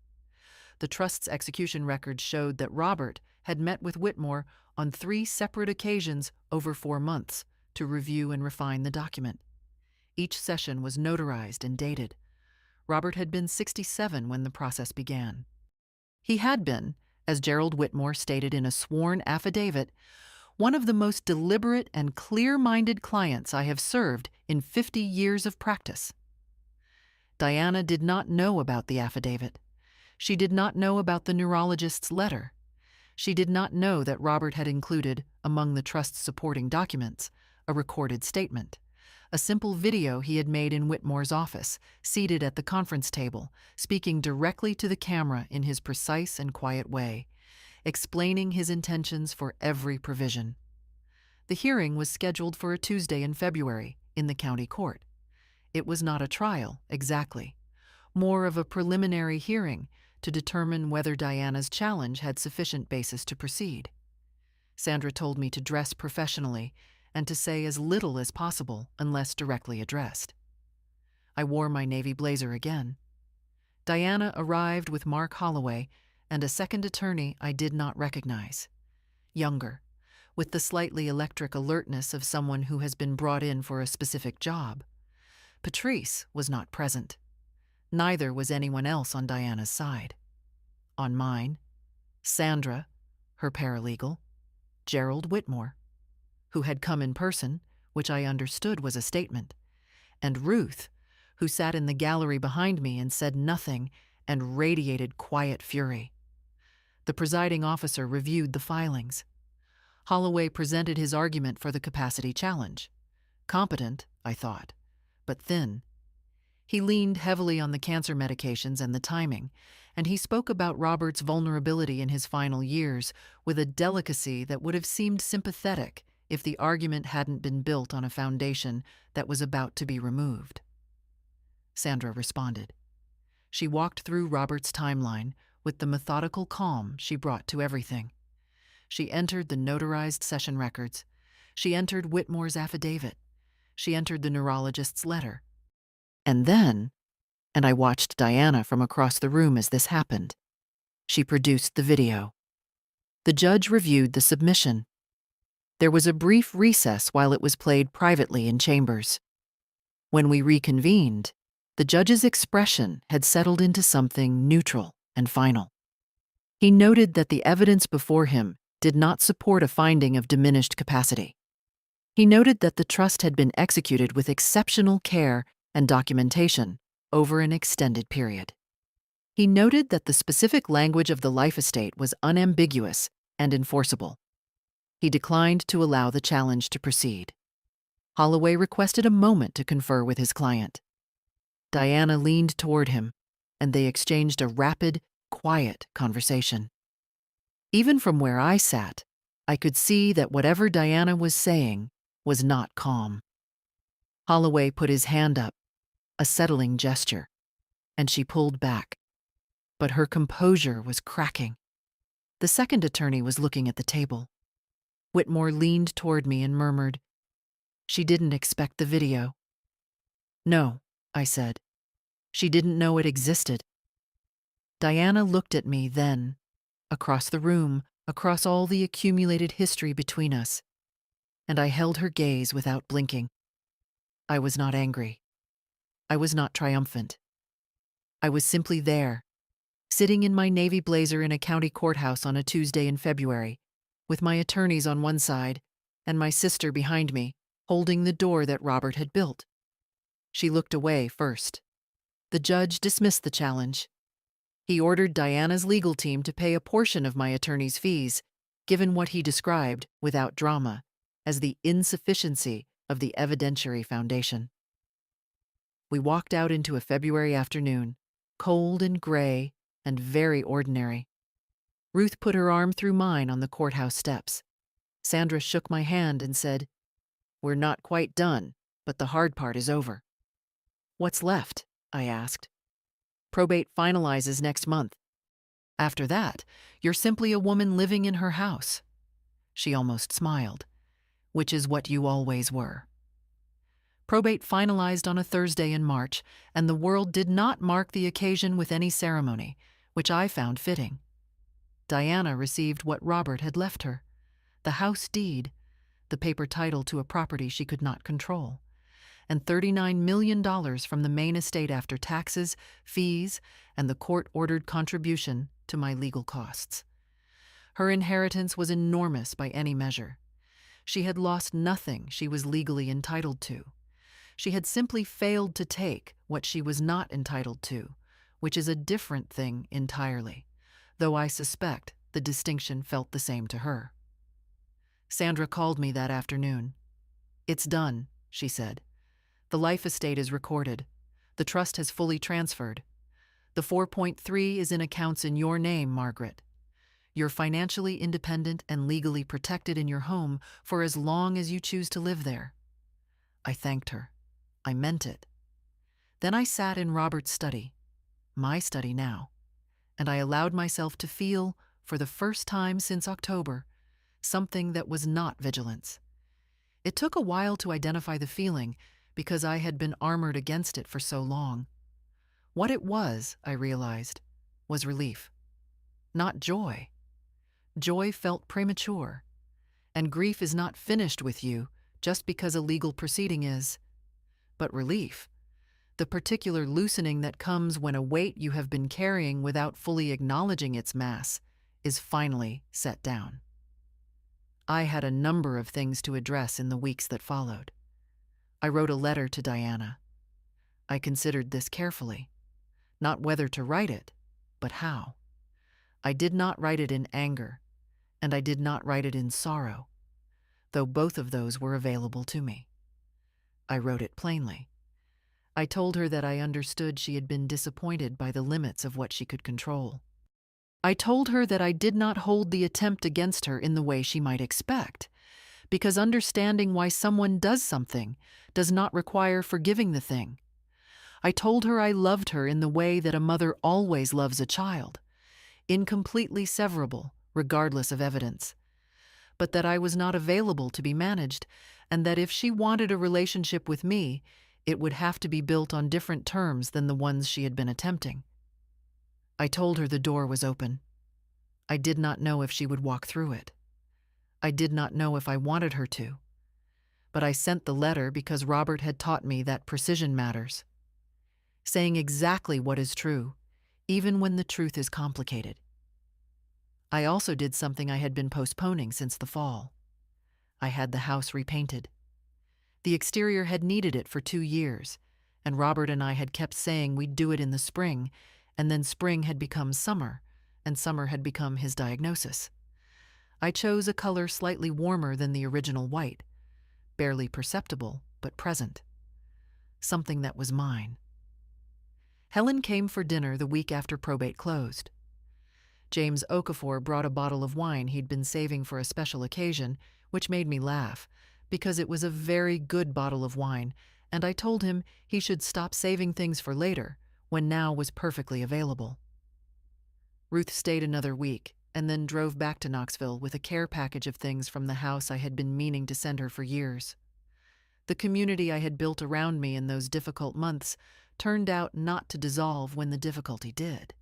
The trust's execution records showed that Robert had met with Whitmore on 3 separate occasions over 4 months to review and refine the document. Each session was notarized and dated. Robert had been 67 when the process began. He had been, as Gerald Whitmore stated in a sworn affidavit, one of the most deliberate and clear-minded clients I have served in 50 years of practice. Diana did not know about the affidavit. She did not know about the neurologist's letter. She did not know that Robert had included, among the trust's supporting documents, a recorded statement, a simple video he had made in Whitmore's office, seated at the conference table, speaking directly to the camera in his precise and quiet way, explaining his intentions for every provision. The hearing was scheduled for a Tuesday in February in the county court. It was not a trial, exactly, more of a preliminary hearing to determine whether Diana's challenge had sufficient basis to proceed. Sandra told me to dress professionally and to say as little as possible unless directly addressed. I wore my navy blazer again. Diana arrived with Mark Holloway and a second attorney I did not recognize. Younger, with the slightly electric alertness of someone who has been brought in for a specific job. Patrice was not present. Neither was anyone else on Diana's side. On mine, Sandra, her paralegal, Gerald Whitmore, who had come in person, which I understood was a statement, and Ruth, who sat in the gallery behind me and said nothing and radiated quiet fury. The presiding officer reviewed the filings. Holloway presented his argument for the capacity challenge. Competent, I thought, but thin. He leaned heavily on the cancer medications and the timing, and he spoke about Robert's vulnerability in his final years with a delicacy that would have seemed sympathetic if the argument hadn't been built on a foundation that was about to be removed. Sandra responded. She walked through Robert's timeline with the methodical calm she brought to everything. She entered the notarized session records. She entered Whitmore's affidavit. She entered the neurologist's letter. And then, and I watched Diana from across the room as this happened, she produced the video. The judge reviewed the submission. There was a brief recess while it was played privately in chambers. When we reconvened, the judge's expression had settled into something neutral and final. He noted that the evidence before him did not support a finding of diminished capacity. He noted that the trust had been executed with exceptional care and documentation over an extended period. He noted that the specific language of the life estate was unambiguous and enforceable. He declined to allow the challenge to proceed. Holloway requested a moment to confer with his client. Diana leaned toward him, and they exchanged a rapid, quiet conversation. Even from where I sat, I could see that whatever Diana was saying was not calm. Holloway put his hand up, a settling gesture, and she pulled back. But her composure was cracking. The second attorney was looking at the table. Whitmore leaned toward me and murmured, "She didn't expect the video." "No," I said. "She didn't know it existed." Diana looked at me then, across the room, across all the accumulated history between us, and I held her gaze without blinking. I was not angry. I was not triumphant. I was simply there, sitting in my navy blazer in a county courthouse on a Tuesday in February, with my attorneys on one side and my sister behind me, holding the door that Robert had built. She looked away first. The judge dismissed the challenge. He ordered Diana's legal team to pay a portion of my attorney's fees, given what he described, without drama, as the insufficiency of the evidentiary foundation. We walked out into a February afternoon, cold and gray and very ordinary. Ruth put her arm through mine on the courthouse steps. Sandra shook my hand and said, "We're not quite done, but the hard part is over." "What's left?" I asked. "Probate finalizes next month. After that, you're simply a woman living in her house." She almost smiled, "Which is what you always were." Probate finalized on a Thursday in March, and the world did not mark the occasion with any ceremony, which I found fitting. Diana received what Robert had left her, the house deed, the paper title to a property she could not control, and $39 million from the main estate after taxes, fees, and the court-ordered contribution to my legal costs. Her inheritance was enormous by any measure. She had lost nothing she was legally entitled to. She had simply failed to take what she was not entitled to, which is a different thing entirely, though I suspect the distinction felt the same to her. Sandra called me that afternoon. "It's done," she said. "The life estate is recorded. The trust has fully transferred. The 4.3 is in accounts in your name, Margaret. You're financially independent and legally protected in your home for as long as you choose to live there." I thanked her. I meant it. Then I sat in Robert's study, my study now, and I allowed myself to feel, for the first time since October, something that was not vigilance. It took a while to identify the feeling because I had been armored against it for so long. What it was, I realized, was relief, not joy. Joy felt premature, and grief is not finished with you just because a legal proceeding is. But relief, the particular loosening that comes when a weight you have been carrying without fully acknowledging its mass, is finally set down. I had a number of things to address in the weeks that followed. I wrote a letter to Diana. I considered this carefully, not whether to write it, but how. I did not write it in anger, and I did not write it in sorrow, though both of those were available to me. I wrote it plainly. I told her that I understood she had been disappointed by the limits of what she could control. I told her that I did not hold the attempt against her in the way she might expect, because understanding why someone does something does not require forgiving the thing. I told her I loved her in the way that a mother always loves a child, incompletely severable, regardless of evidence, but that I was not available to be managed, and that if she wanted a relationship with me, it would have to be built on different terms than the ones she had been attempting. I told her the door was open. I did not know if she would walk through it. I did not know if I wanted her to. But I sent the letter because Robert had taught me that precision matters. Saying exactly what is true, even when the truth is complicated. I also did something I had been postponing since the fall. I had the house repainted. The exterior had needed it for 2 years, and Robert and I had kept saying we'd do it in the spring, and then spring had become summer, and summer had become his diagnosis. I chose a color slightly warmer than the original white, barely perceptible, but present. Something that was mine. Helen came for dinner the week after probate closed. James Okafor brought a bottle of wine he'd been saving for a special occasion, which made me laugh, because it was a very good bottle of wine, and I told him he should stop saving things for later, when now was perfectly available. Ruth stayed another week, and then drove back to Knoxville with a care package of things from the house I had been meaning to send her for years. The community I had built around me in those difficult months turned out not to dissolve when the difficulty did.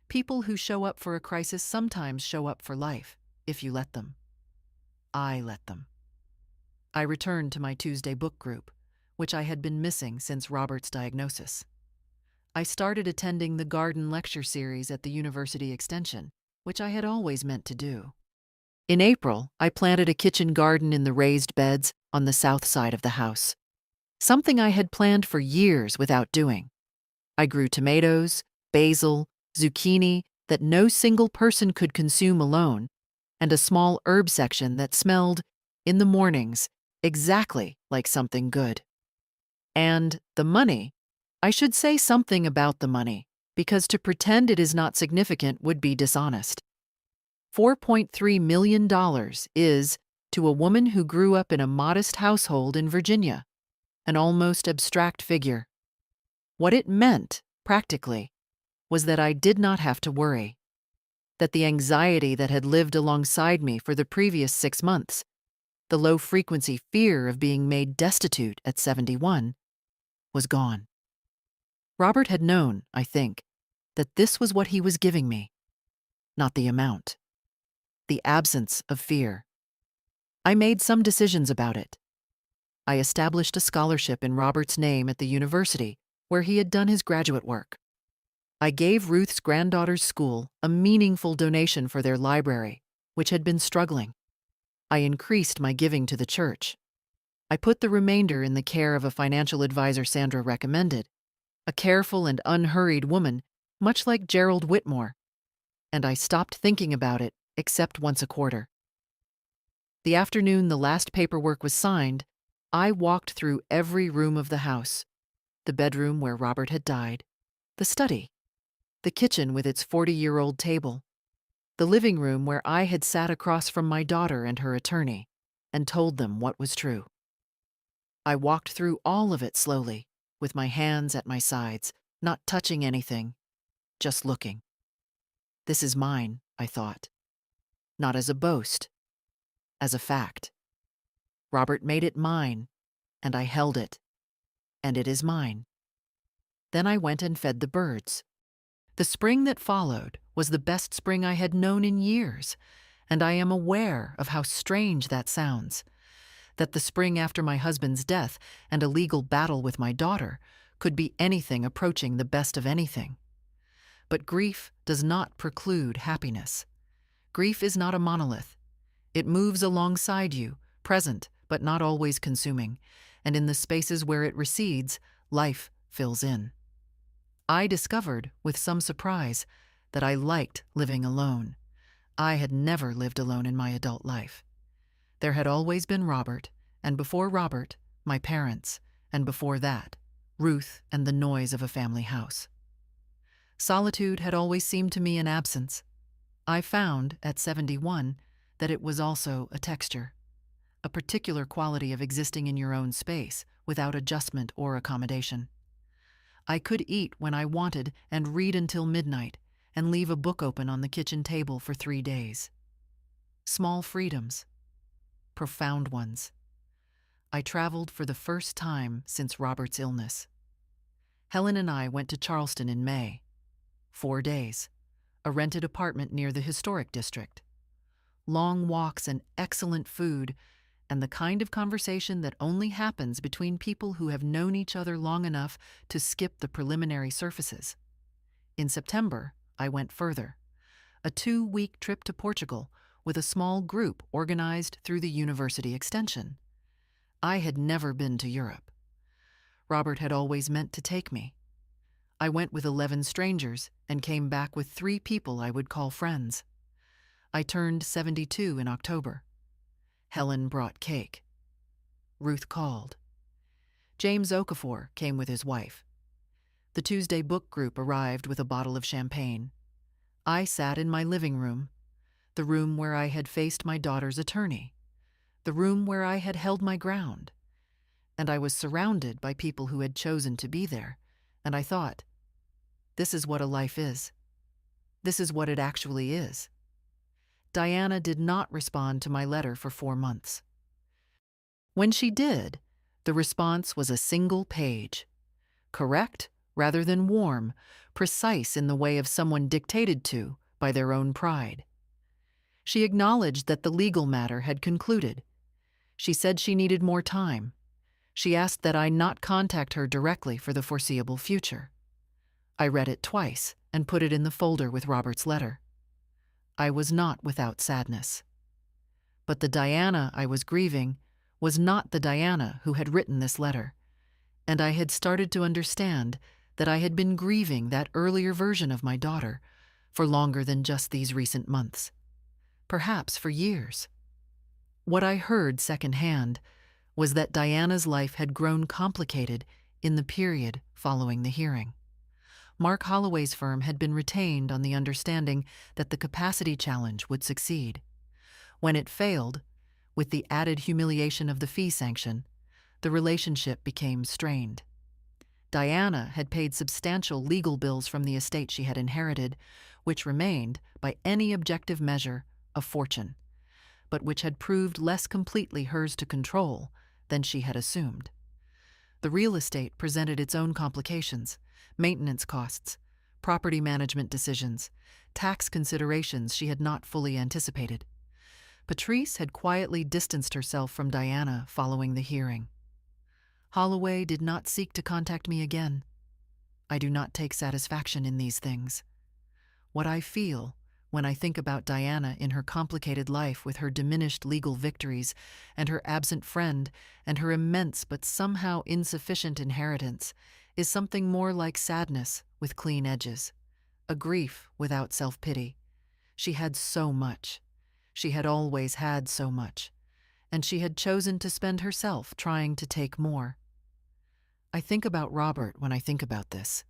People who show up for a crisis sometimes show up for life, if you let them. I let them. I returned to my Tuesday book group, which I had been missing since Robert's diagnosis. I started attending the garden lecture series at the University Extension, which I had always meant to do. In April, I planted a kitchen garden in the raised beds on the south side of the house, something I had planned for years without doing. I grew tomatoes, basil, zucchini that no single person could consume alone, and a small herb section that smelled, in the mornings, exactly like something good. And the money, I should say something about the money, because to pretend it is not significant would be dishonest. $4.3 million is, to a woman who grew up in a modest household in Virginia, an almost abstract figure. What it meant, practically, was that I did not have to worry, that the anxiety that had lived alongside me for the previous 6 months, the low-frequency fear of being made destitute at 71, was gone. Robert had known, I think, that this was what he was giving me, not the amount, the absence of fear. I made some decisions about it. I established a scholarship in Robert's name at the university where he had done his graduate work. I gave Ruth's granddaughter's school a meaningful donation for their library, which had been struggling. I increased my giving to the church. I put the remainder in the care of a financial advisor Sandra recommended, a careful and unhurried woman, much like Gerald Whitmore, and I stopped thinking about it except once a quarter. The afternoon the last paperwork was signed, I walked through every room of the house: the bedroom where Robert had died, the study, the kitchen with its 40-year-old table, the living room where I had sat across from my daughter and her attorney and told them what was true. I walked through all of it slowly, with my hands at my sides, not touching anything, just looking. This is mine, I thought. Not as a boast, as a fact. Robert made it mine, and I held it, and it is mine. Then I went and fed the birds. The spring that followed was the best spring I had known in years, and I am aware of how strange that sounds, that the spring after my husband's death and a legal battle with my daughter could be anything approaching the best of anything. But grief does not preclude happiness. Grief is not a monolith. It moves alongside you, present but not always consuming, and in the spaces where it recedes, life fills in. I discovered, with some surprise, that I liked living alone. I had never lived alone in my adult life. There had always been Robert, and before Robert, my parents, and before that, Ruth and the noise of a family house. Solitude had always seemed to me an absence. I found, at 71, that it was also a texture, a particular quality of existing in your own space without adjustment or accommodation. I could eat when I wanted and read until midnight and leave a book open on the kitchen table for 3 days. Small freedoms, profound ones. I traveled for the first time since Robert's illness. Helen and I went to Charleston in May. 4 days, a rented apartment near the historic district. Long walks and excellent food, and the kind of conversation that only happens between people who have known each other long enough to skip the preliminary surfaces. In September, I went further. A 2-week trip to Portugal with a small group organized through the University Extension. I had never been to Europe. Robert had always meant to take me. I went with 11 strangers and came back with 3 people I would call friends. I turned 72 in October. Helen brought cake. Ruth called. James Okafor came with his wife. The Tuesday book group arrived with a bottle of champagne. I sat in my living room, the room where I had faced my daughter's attorney, the room where I had held my ground, and I was surrounded by people who had chosen to be there, and I thought, this is what a life is. This is what it actually is. Diana did not respond to my letter for 4 months. When she did, the response was a single page. Correct rather than warm, precise in the way of someone dictated to by their own pride. She acknowledged that the legal matter had concluded. She said she needed more time. She asked that I not contact her directly for the foreseeable future. I read it twice and put it in the folder with Robert's letter. I was not without sadness. But the Diana I was grieving was not the Diana who had written this letter, and I had started to understand that I had been grieving that earlier version of my daughter for longer than just these recent months, perhaps for years. What I heard secondhand was that Diana's life had grown complicated in the period following the hearing. Mark Holloway's firm had been retained on the understanding that the capacity challenge would succeed. When it failed, with the added humiliation of the fee sanction, the relationship became strained. Diana had paid substantial legal bills from the estate she had inherited, which remained, by any objective measure, a fortune, but which had proved less completely hers to control than she had assumed. The real estate presented its own complications: maintenance costs, property management decisions, tax considerations she had not fully anticipated. Patrice had quietly distanced herself from Diana following the hearing. Holloway did not seek to contact me again. I do not take satisfaction in these things. What I feel when I think about Diana in her complicated life with her diminished legal victories and her absent friend and her immense but somehow insufficient inheritance is something more like sadness with clean edges, a grief without self-pity. She had so much. She had always had so much, and she had chosen to spend herself trying to take more. I think about Robert when I think about this.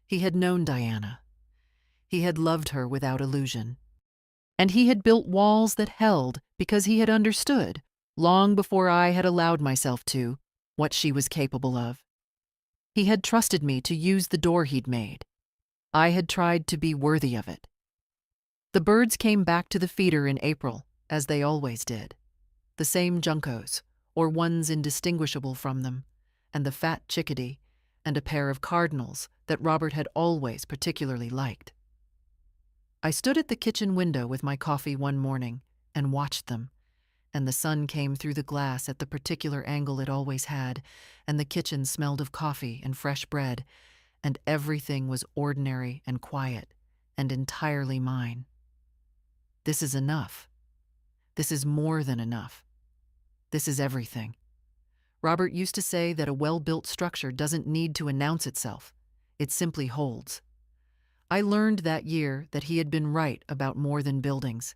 He had known Diana. He had loved her without illusion. And he had built walls that held because he had understood, long before I had allowed myself to, what she was capable of. He had trusted me to use the door he'd made. I had tried to be worthy of it. The birds came back to the feeder in April, as they always did. The same juncos, or ones indistinguishable from them, and the fat chickadee, and a pair of cardinals that Robert had always particularly liked. I stood at the kitchen window with my coffee one morning and watched them, and the sun came through the glass at the particular angle it always had, and the kitchen smelled of coffee and fresh bread, and everything was ordinary and quiet and entirely mine. This is enough. This is more than enough. This is everything. Robert used to say that a well-built structure doesn't need to announce itself. It simply holds. I learned that year that he had been right about more than buildings.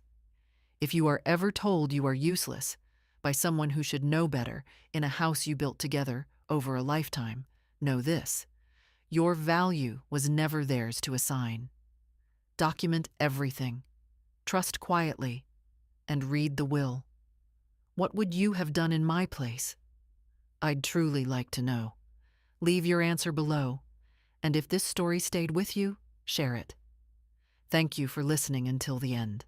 If you are ever told you are useless by someone who should know better in a house you built together over a lifetime, know this: your value was never theirs to assign. Document everything. Trust quietly, and read the will. What would you have done in my place? I'd truly like to know. Leave your answer below, and if this story stayed with you, share it. Thank you for listening until the end.